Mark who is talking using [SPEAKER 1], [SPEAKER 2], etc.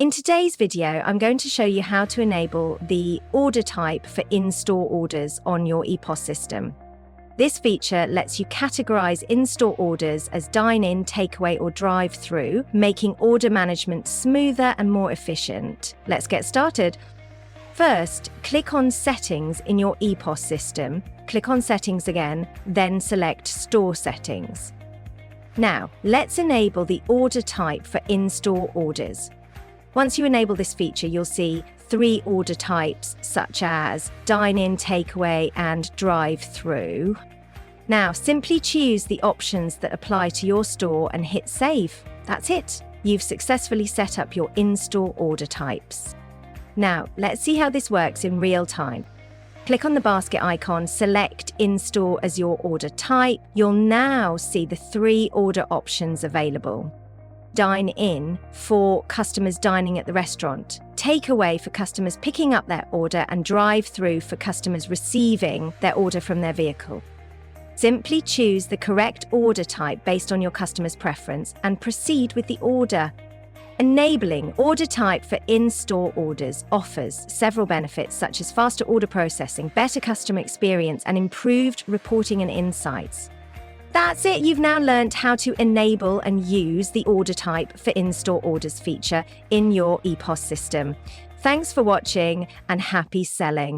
[SPEAKER 1] In today's video, I'm going to show you how to enable the order type for in-store orders on your EPOS system. This feature lets you categorize in-store orders as dine-in, takeaway, or drive-through, making order management smoother and more efficient. Let's get started. First, click on Settings in your EPOS system. Click on Settings again, then select Store Settings. Now, let's enable the order type for in-store orders. Once you enable this feature, you'll see 3 order types such as dine-in, takeaway, and drive-through. Now, simply choose the options that apply to your store and hit Save. That's it. You've successfully set up your in-store order types. Now, let's see how this works in real time. Click on the basket icon, select in-store as your order type. You'll now see the 3 order options available. Dine-in for customers dining at the restaurant, takeaway for customers picking up their order, and drive-through for customers receiving their order from their vehicle. Simply choose the correct order type based on your customer's preference and proceed with the order. Enabling order type for in-store orders offers several benefits such as faster order processing, better customer experience, and improved reporting and insights. That's it, you've now learned how to enable and use the order type for in-store orders feature in your EPOS system. Thanks for watching and happy selling.